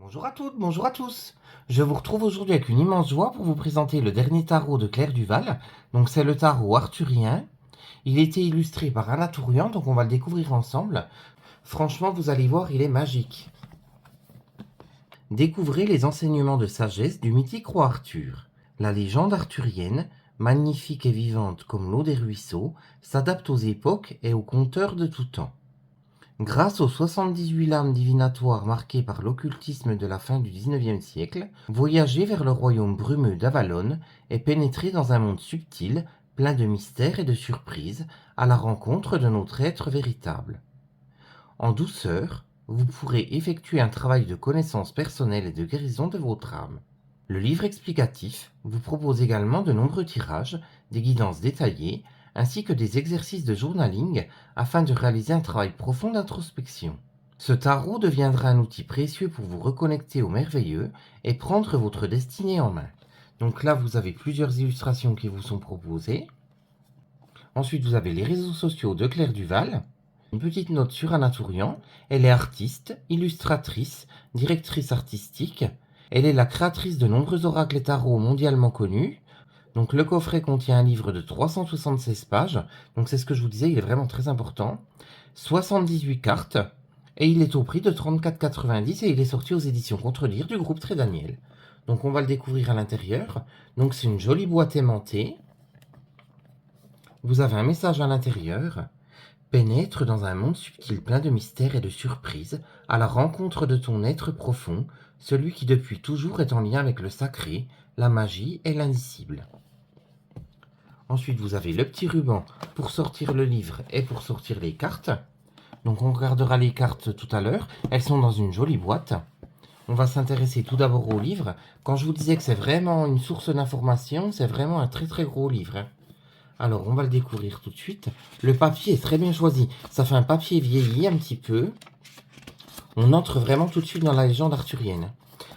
Bonjour à toutes, bonjour à tous. Je vous retrouve aujourd'hui avec une immense joie pour vous présenter le dernier tarot de Claire Duval. Donc c'est le tarot arthurien. Il a été illustré par Anna Tourian, donc on va le découvrir ensemble. Franchement, vous allez voir, il est magique. Découvrez les enseignements de sagesse du mythique roi Arthur. La légende arthurienne, magnifique et vivante comme l'eau des ruisseaux, s'adapte aux époques et aux conteurs de tout temps. Grâce aux 78 lames divinatoires marquées par l'occultisme de la fin du XIXe siècle, voyager vers le royaume brumeux d'Avalon est pénétrer dans un monde subtil, plein de mystères et de surprises, à la rencontre de notre être véritable. En douceur, vous pourrez effectuer un travail de connaissance personnelle et de guérison de votre âme. Le livre explicatif vous propose également de nombreux tirages, des guidances détaillées, ainsi que des exercices de journaling afin de réaliser un travail profond d'introspection. Ce tarot deviendra un outil précieux pour vous reconnecter au merveilleux et prendre votre destinée en main. Donc là, vous avez plusieurs illustrations qui vous sont proposées. Ensuite, vous avez les réseaux sociaux de Claire Duval. Une petite note sur Anna Tourian. Elle est artiste, illustratrice, directrice artistique. Elle est la créatrice de nombreux oracles et tarots mondialement connus. Donc le coffret contient un livre de 376 pages, donc c'est ce que je vous disais, il est vraiment très important. 78 cartes, et il est au prix de 34,90 et il est sorti aux éditions Contrelire du groupe Très Daniel. Donc on va le découvrir à l'intérieur. Donc c'est une jolie boîte aimantée. Vous avez un message à l'intérieur. Pénètre dans un monde subtil plein de mystères et de surprises, à la rencontre de ton être profond, celui qui depuis toujours est en lien avec le sacré, la magie et l'indicible. Ensuite, vous avez le petit ruban pour sortir le livre et pour sortir les cartes. Donc on regardera les cartes tout à l'heure. Elles sont dans une jolie boîte. On va s'intéresser tout d'abord au livre. Quand je vous disais que c'est vraiment une source d'information, c'est vraiment un très très gros livre. Alors, on va le découvrir tout de suite. Le papier est très bien choisi. Ça fait un papier vieilli un petit peu. On entre vraiment tout de suite dans la légende arthurienne.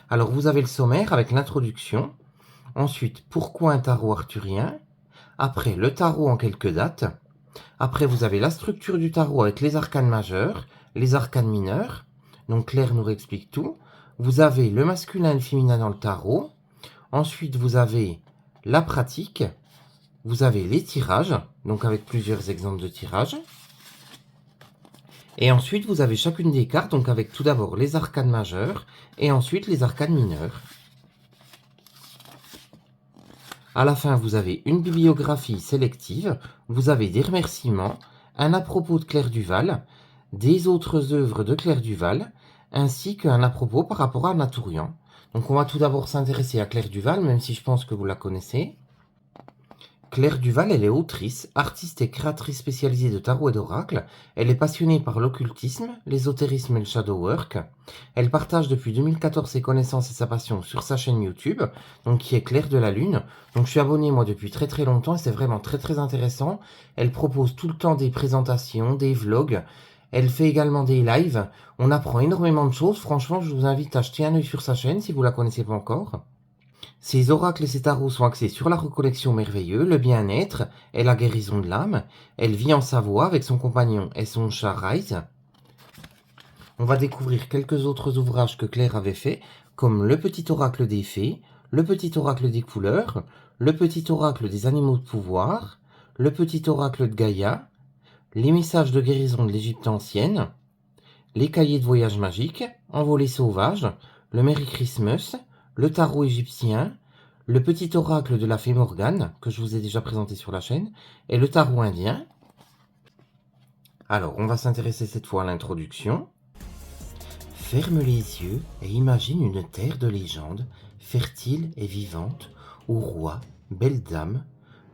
Alors, vous avez le sommaire avec l'introduction. Ensuite, pourquoi un tarot arthurien? Après, le tarot en quelques dates. Après, vous avez la structure du tarot avec les arcanes majeurs, les arcanes mineurs. Donc, Claire nous explique tout. Vous avez le masculin et le féminin dans le tarot. Ensuite, vous avez la pratique. Vous avez les tirages, donc avec plusieurs exemples de tirages. Et ensuite, vous avez chacune des cartes, donc avec tout d'abord les arcanes majeurs et ensuite les arcanes mineurs. À la fin, vous avez une bibliographie sélective, vous avez des remerciements, un à propos de Claire Duval, des autres œuvres de Claire Duval, ainsi qu'un à propos par rapport à Anna Tourian. Donc on va tout d'abord s'intéresser à Claire Duval, même si je pense que vous la connaissez. Claire Duval, elle est autrice, artiste et créatrice spécialisée de tarot et d'oracle. Elle est passionnée par l'occultisme, l'ésotérisme et le shadow work. Elle partage depuis 2014 ses connaissances et sa passion sur sa chaîne YouTube, donc qui est Claire de la Lune. Donc je suis abonné moi depuis très très longtemps et c'est vraiment très très intéressant. Elle propose tout le temps des présentations, des vlogs. Elle fait également des lives. On apprend énormément de choses. Franchement, je vous invite à jeter un œil sur sa chaîne si vous la connaissez pas encore. Ces oracles et ces tarots sont axés sur la reconnexion merveilleuse, le bien-être et la guérison de l'âme. Elle vit en Savoie avec son compagnon et son chat Rise. On va découvrir quelques autres ouvrages que Claire avait fait, comme le petit oracle des fées, le petit oracle des couleurs, le petit oracle des animaux de pouvoir, le petit oracle de Gaïa, les messages de guérison de l'Égypte ancienne, les cahiers de voyage magique, Envolée sauvage, le Merry Christmas, le tarot égyptien, le petit oracle de la fée Morgane, que je vous ai déjà présenté sur la chaîne, et le tarot indien. Alors, on va s'intéresser cette fois à l'introduction. Ferme les yeux et imagine une terre de légende, fertile et vivante, où rois, belles dames,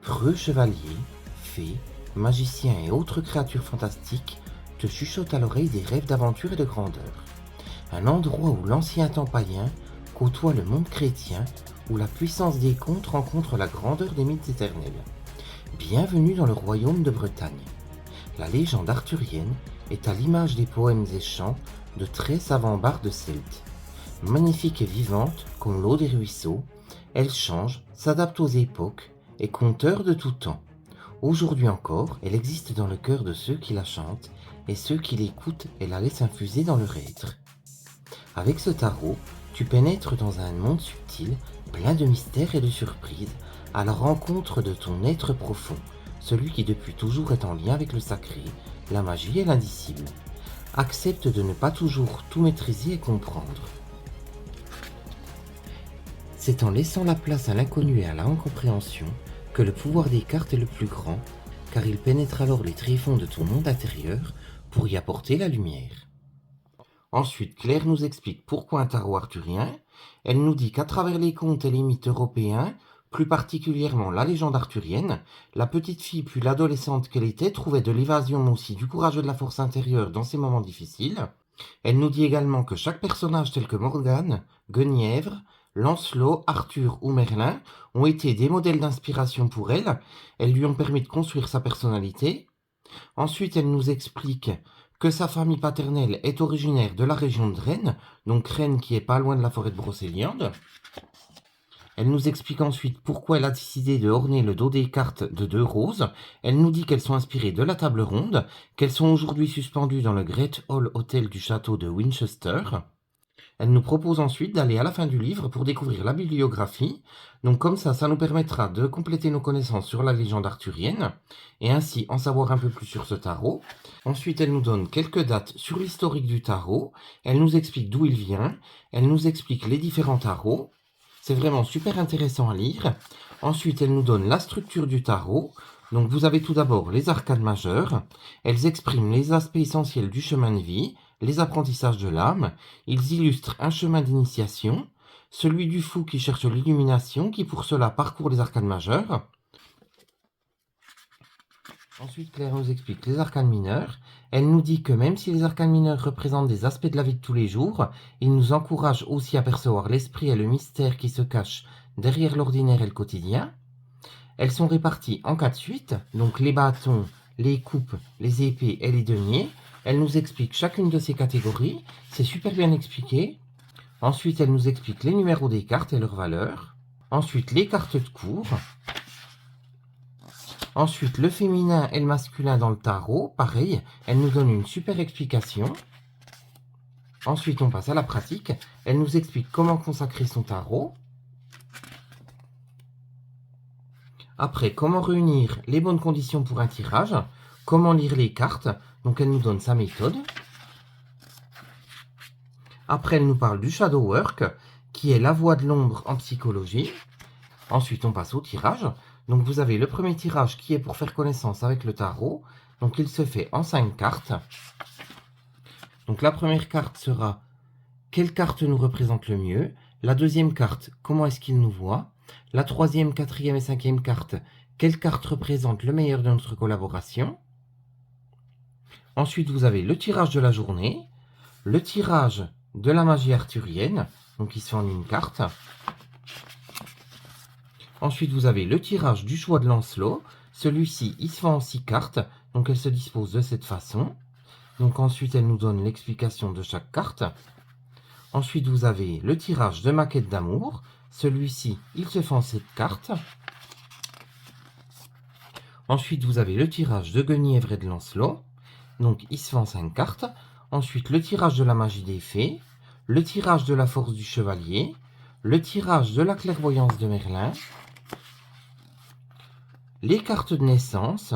preux chevaliers, fées, magiciens et autres créatures fantastiques te chuchotent à l'oreille des rêves d'aventure et de grandeur. Un endroit où l'ancien temps païen côtoie le monde chrétien, où la puissance des contes rencontre la grandeur des mythes éternels. Bienvenue dans le royaume de Bretagne. La légende arthurienne est à l'image des poèmes et chants de très savants bardes celtes. Magnifique et vivante comme l'eau des ruisseaux, elle change, s'adapte aux époques, est conteur de tout temps. Aujourd'hui encore, elle existe dans le cœur de ceux qui la chantent et ceux qui l'écoutent et la laissent infuser dans leur être. Avec ce tarot, Tu pénètres dans un monde subtil, plein de mystères et de surprises, à la rencontre de ton être profond, celui qui depuis toujours est en lien avec le sacré, la magie et l'indicible. Accepte de ne pas toujours tout maîtriser et comprendre. C'est en laissant la place à l'inconnu et à l'incompréhension que le pouvoir des cartes est le plus grand, car il pénètre alors les tréfonds de ton monde intérieur pour y apporter la lumière. Ensuite, Claire nous explique pourquoi un tarot arthurien. Elle nous dit qu'à travers les contes et les mythes européens, plus particulièrement la légende arthurienne, la petite fille puis l'adolescente qu'elle était trouvait de l'évasion mais aussi du courage et de la force intérieure dans ces moments difficiles. Elle nous dit également que chaque personnage tel que Morgane, Guenièvre, Lancelot, Arthur ou Merlin ont été des modèles d'inspiration pour elle. Elles lui ont permis de construire sa personnalité. Ensuite, elle nous explique que sa famille paternelle est originaire de la région de Rennes, donc Rennes qui est pas loin de la forêt de Brocéliande. Elle nous explique ensuite pourquoi elle a décidé de orner le dos des cartes de 2 roses. Elle nous dit qu'elles sont inspirées de la table ronde, qu'elles sont aujourd'hui suspendues dans le Great Hall Hotel du château de Winchester. Elle nous propose ensuite d'aller à la fin du livre pour découvrir la bibliographie. Donc comme ça nous permettra de compléter nos connaissances sur la légende arthurienne et ainsi en savoir un peu plus sur ce tarot. Ensuite, elle nous donne quelques dates sur l'historique du tarot. Elle nous explique d'où il vient. Elle nous explique les différents tarots. C'est vraiment super intéressant à lire. Ensuite, elle nous donne la structure du tarot. Donc vous avez tout d'abord les arcanes majeures. Elles expriment les aspects essentiels du chemin de vie, les apprentissages de l'âme. Ils illustrent un chemin d'initiation, celui du fou qui cherche l'illumination, qui pour cela parcourt les arcanes majeures. Ensuite, Claire nous explique les arcanes mineurs. Elle nous dit que même si les arcanes mineurs représentent des aspects de la vie de tous les jours, ils nous encouragent aussi à percevoir l'esprit et le mystère qui se cachent derrière l'ordinaire et le quotidien. Elles sont réparties en 4 suites, donc les bâtons, les coupes, les épées et les deniers. Elle nous explique chacune de ces catégories, c'est super bien expliqué. Ensuite, elle nous explique les numéros des cartes et leurs valeurs. Ensuite, les cartes de cours. Ensuite, le féminin et le masculin dans le tarot, pareil, elle nous donne une super explication. Ensuite, on passe à la pratique. Elle nous explique comment consacrer son tarot. Après, comment réunir les bonnes conditions pour un tirage. Comment lire les cartes. Donc, elle nous donne sa méthode. Après, elle nous parle du shadow work, qui est la voie de l'ombre en psychologie. Ensuite, on passe au tirage. Donc, vous avez le premier tirage qui est pour faire connaissance avec le tarot. Donc, il se fait en 5 cartes. Donc, la première carte sera quelle carte nous représente le mieux. La deuxième carte, comment est-ce qu'il nous voit. La troisième, quatrième et cinquième carte, quelle carte représente le meilleur de notre collaboration. Ensuite, vous avez le tirage de la journée, le tirage de la magie arthurienne, donc il se fait en une carte. Ensuite, vous avez le tirage du choix de Lancelot. Celui-ci, il se fait en 6 cartes, donc elle se dispose de cette façon. Donc ensuite, elle nous donne l'explication de chaque carte. Ensuite, vous avez le tirage de maquette d'amour. Celui-ci, il se fait en 7 cartes. Ensuite, vous avez le tirage de Guenièvre et de Lancelot. Donc, il se fait en 5 cartes. Ensuite, le tirage de la magie des fées. Le tirage de la force du chevalier. Le tirage de la clairvoyance de Merlin. Les cartes de naissance.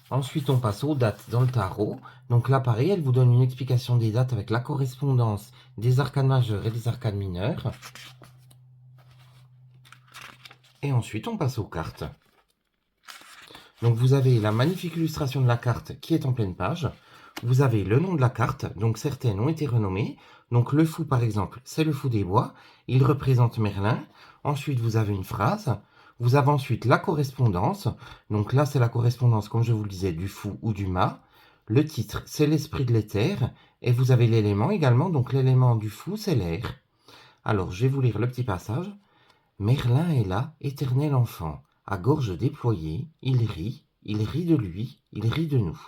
Ensuite, on passe aux dates dans le tarot. Donc là, pareil, elle vous donne une explication des dates avec la correspondance des arcanes majeures et des arcanes mineures. Et ensuite, on passe aux cartes. Donc vous avez la magnifique illustration de la carte qui est en pleine page. Vous avez le nom de la carte, donc certaines ont été renommées. Donc le fou par exemple, c'est le fou des bois, il représente Merlin. Ensuite vous avez une phrase. Vous avez ensuite la correspondance. Donc là c'est la correspondance, comme je vous le disais, du fou ou du mât. Le titre, c'est l'esprit de l'éther. Et vous avez l'élément également, donc l'élément du fou, c'est l'air. Alors je vais vous lire le petit passage. Merlin est là, éternel enfant. À gorge déployée, il rit de lui, il rit de nous.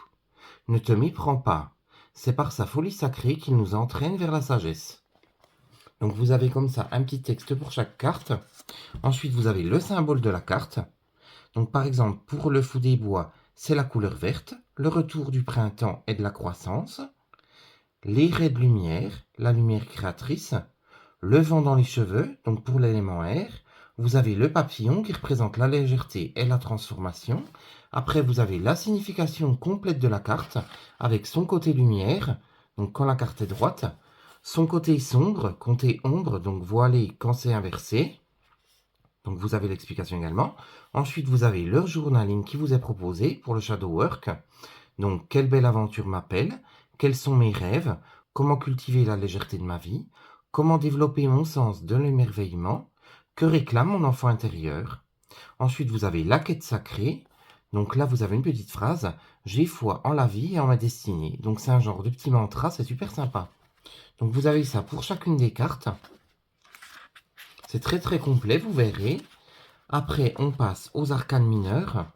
Ne te méprends pas, c'est par sa folie sacrée qu'il nous entraîne vers la sagesse. Donc vous avez comme ça un petit texte pour chaque carte. Ensuite vous avez le symbole de la carte. Donc par exemple pour le fou des bois, c'est la couleur verte, le retour du printemps et de la croissance. Les raies de lumière, la lumière créatrice. le vent dans les cheveux, donc pour l'élément air. Vous avez le papillon qui représente la légèreté et la transformation. Après, vous avez la signification complète de la carte avec son côté lumière, donc quand la carte est droite, son côté sombre, côté ombre, donc voilé quand c'est inversé. Donc vous avez l'explication également. Ensuite, vous avez le journaling qui vous est proposé pour le shadow work. Donc, quelle belle aventure m'appelle? Quels sont mes rêves? Comment cultiver la légèreté de ma vie? Comment développer mon sens de l'émerveillement? Que réclame mon enfant intérieur? Ensuite, vous avez la quête sacrée. Donc là, vous avez une petite phrase. J'ai foi en la vie et en ma destinée. Donc c'est un genre de petit mantra, c'est super sympa. Donc vous avez ça pour chacune des cartes. C'est très très complet, vous verrez. Après, on passe aux arcanes mineures.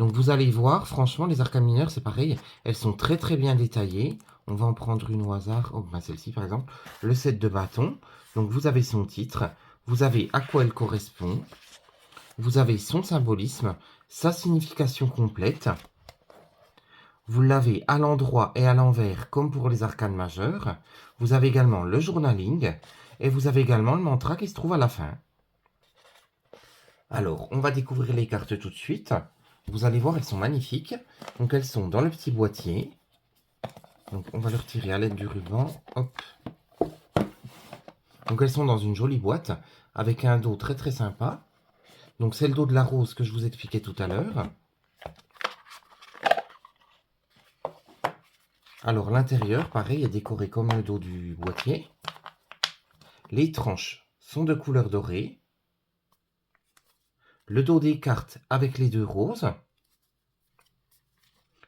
Donc vous allez voir, franchement, les arcanes mineures, c'est pareil. Elles sont très très bien détaillées. On va en prendre une au hasard. Oh, bah celle-ci par exemple. Le 7 de bâton. Donc vous avez son titre. Vous avez à quoi elle correspond. Vous avez son symbolisme, sa signification complète. Vous l'avez à l'endroit et à l'envers comme pour les arcanes majeures. Vous avez également le journaling. Et vous avez également le mantra qui se trouve à la fin. Alors, on va découvrir les cartes tout de suite. Vous allez voir, elles sont magnifiques. Donc, elles sont dans le petit boîtier. Donc, on va le retirer à l'aide du ruban. Hop. Donc, elles sont dans une jolie boîte avec un dos très très sympa. Donc, c'est le dos de la rose que je vous expliquais tout à l'heure. Alors, l'intérieur, pareil, est décoré comme le dos du boîtier. Les tranches sont de couleur dorée. Le dos des cartes avec les deux roses.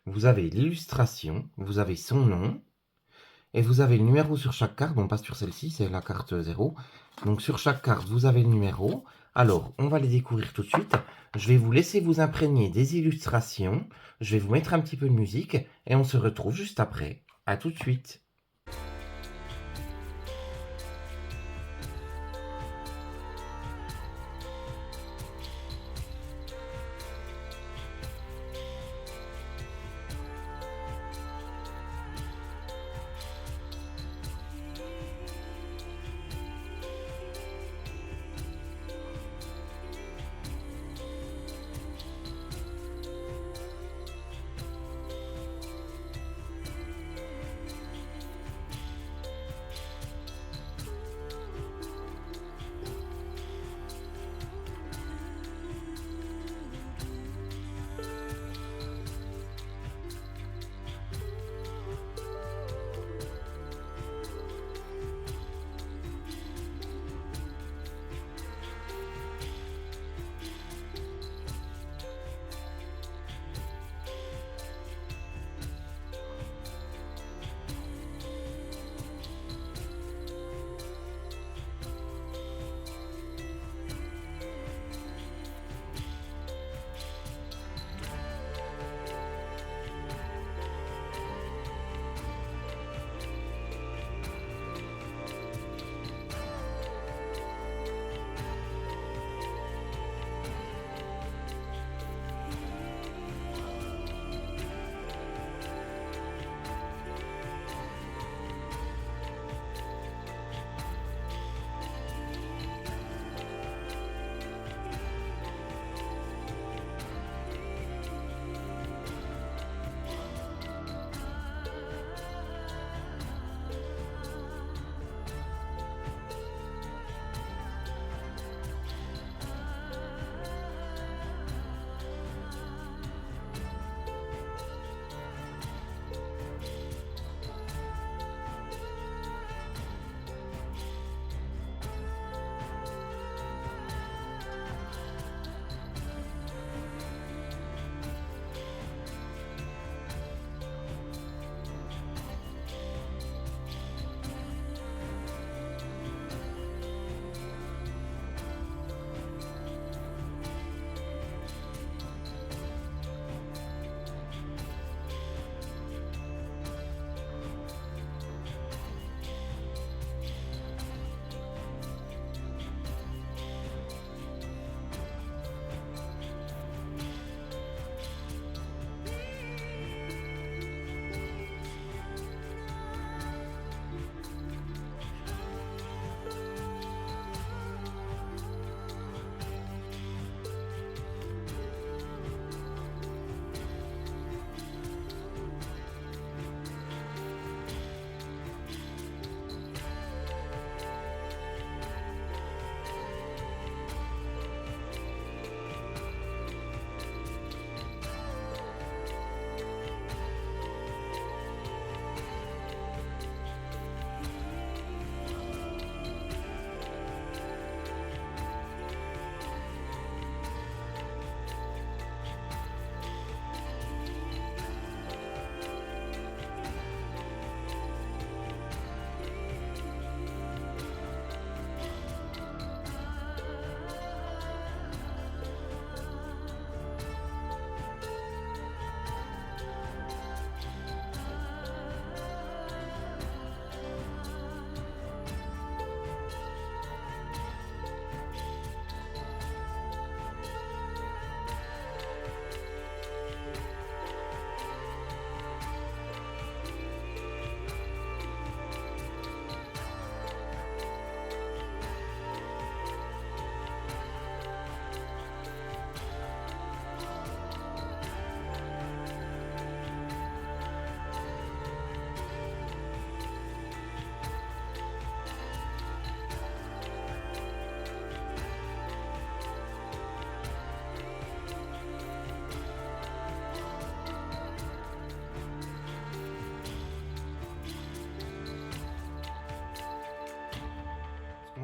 Vous avez l'illustration, vous avez son nom, et vous avez le numéro sur chaque carte. Bon, pas sur celle-ci, c'est la carte 0. Donc sur chaque carte, vous avez le numéro. Alors, on va les découvrir tout de suite. Je vais vous laisser vous imprégner des illustrations. Je vais vous mettre un petit peu de musique, et on se retrouve juste après. À tout de suite.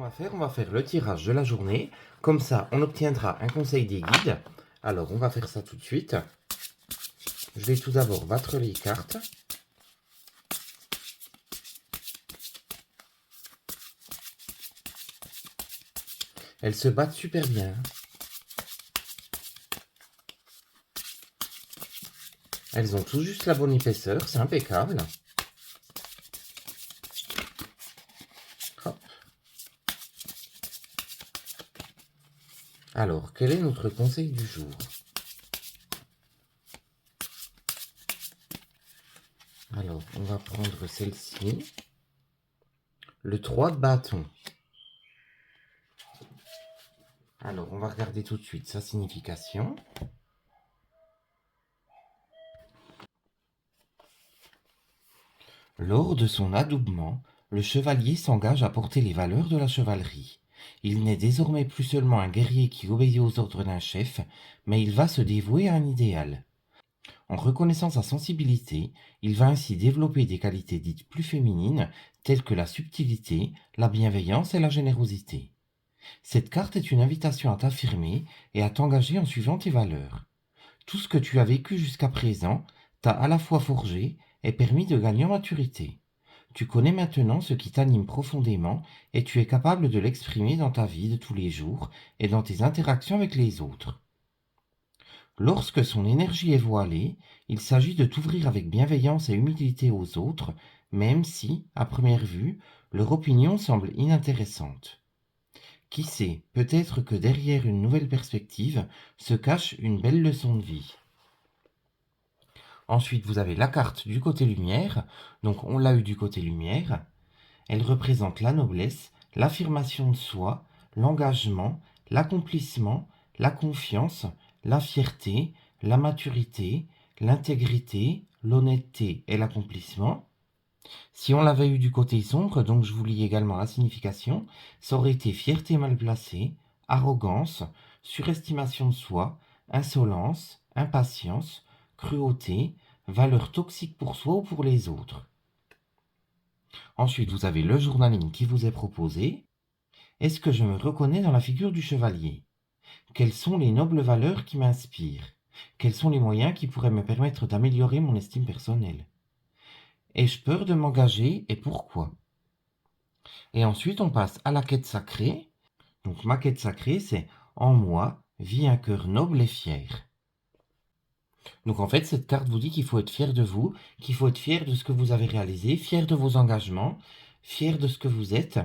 On va faire le tirage de la journée. Comme ça, on obtiendra un conseil des guides. Alors, on va faire ça tout de suite. Je vais tout d'abord battre les cartes. Elles se battent super bien. Elles ont tout juste la bonne épaisseur, c'est impeccable. Hop. Alors, quel est notre conseil du jour? Alors, on va prendre celle-ci. Le 3 de bâton. Alors, on va regarder tout de suite sa signification. Lors de son adoubement, le chevalier s'engage à porter les valeurs de la chevalerie. Il n'est désormais plus seulement un guerrier qui obéit aux ordres d'un chef, mais il va se dévouer à un idéal. En reconnaissant sa sensibilité, il va ainsi développer des qualités dites plus féminines, telles que la subtilité, la bienveillance et la générosité. Cette carte est une invitation à t'affirmer et à t'engager en suivant tes valeurs. Tout ce que tu as vécu jusqu'à présent t'a à la fois forgé et permis de gagner en maturité. Tu connais maintenant ce qui t'anime profondément et tu es capable de l'exprimer dans ta vie de tous les jours et dans tes interactions avec les autres. Lorsque son énergie est voilée, il s'agit de t'ouvrir avec bienveillance et humilité aux autres, même si, à première vue, leur opinion semble inintéressante. Qui sait, peut-être que derrière une nouvelle perspective se cache une belle leçon de vie. Ensuite, vous avez la carte du côté lumière. Donc, on l'a eu du côté lumière. Elle représente la noblesse, l'affirmation de soi, l'engagement, l'accomplissement, la confiance, la fierté, la maturité, l'intégrité, l'honnêteté et l'accomplissement. Si on l'avait eu du côté sombre, donc je vous lis également la signification, ça aurait été fierté mal placée, arrogance, surestimation de soi, insolence, impatience, cruauté, valeur toxique pour soi ou pour les autres. Ensuite, vous avez le journaling qui vous est proposé. Est-ce que je me reconnais dans la figure du chevalier? Quelles sont les nobles valeurs qui m'inspirent? Quels sont les moyens qui pourraient me permettre d'améliorer mon estime personnelle? Ai-je peur de m'engager et pourquoi? Et ensuite, on passe à la quête sacrée. Donc, ma quête sacrée, c'est en moi vit un cœur noble et fier. Donc, en fait, cette carte vous dit qu'il faut être fier de vous, qu'il faut être fier de ce que vous avez réalisé, fier de vos engagements, fier de ce que vous êtes.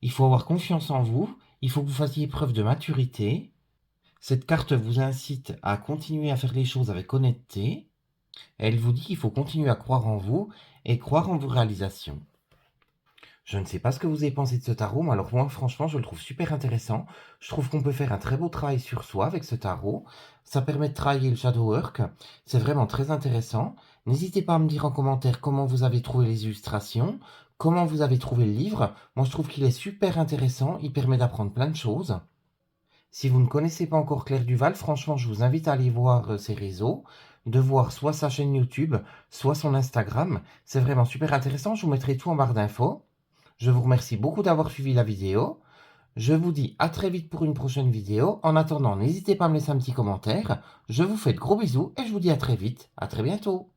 Il faut avoir confiance en vous, il faut que vous fassiez preuve de maturité. Cette carte vous incite à continuer à faire les choses avec honnêteté. Elle vous dit qu'il faut continuer à croire en vous et croire en vos réalisations. Je ne sais pas ce que vous avez pensé de ce tarot, mais alors moi, franchement, je le trouve super intéressant. Je trouve qu'on peut faire un très beau travail sur soi avec ce tarot. Ça permet de travailler le shadow work. C'est vraiment très intéressant. N'hésitez pas à me dire en commentaire comment vous avez trouvé les illustrations, comment vous avez trouvé le livre. Moi, je trouve qu'il est super intéressant. Il permet d'apprendre plein de choses. Si vous ne connaissez pas encore Claire Duval, franchement, je vous invite à aller voir ses réseaux, de voir soit sa chaîne YouTube, soit son Instagram. C'est vraiment super intéressant. Je vous mettrai tout en barre d'infos. Je vous remercie beaucoup d'avoir suivi la vidéo. Je vous dis à très vite pour une prochaine vidéo. En attendant, n'hésitez pas à me laisser un petit commentaire. Je vous fais de gros bisous et je vous dis à très vite. À très bientôt.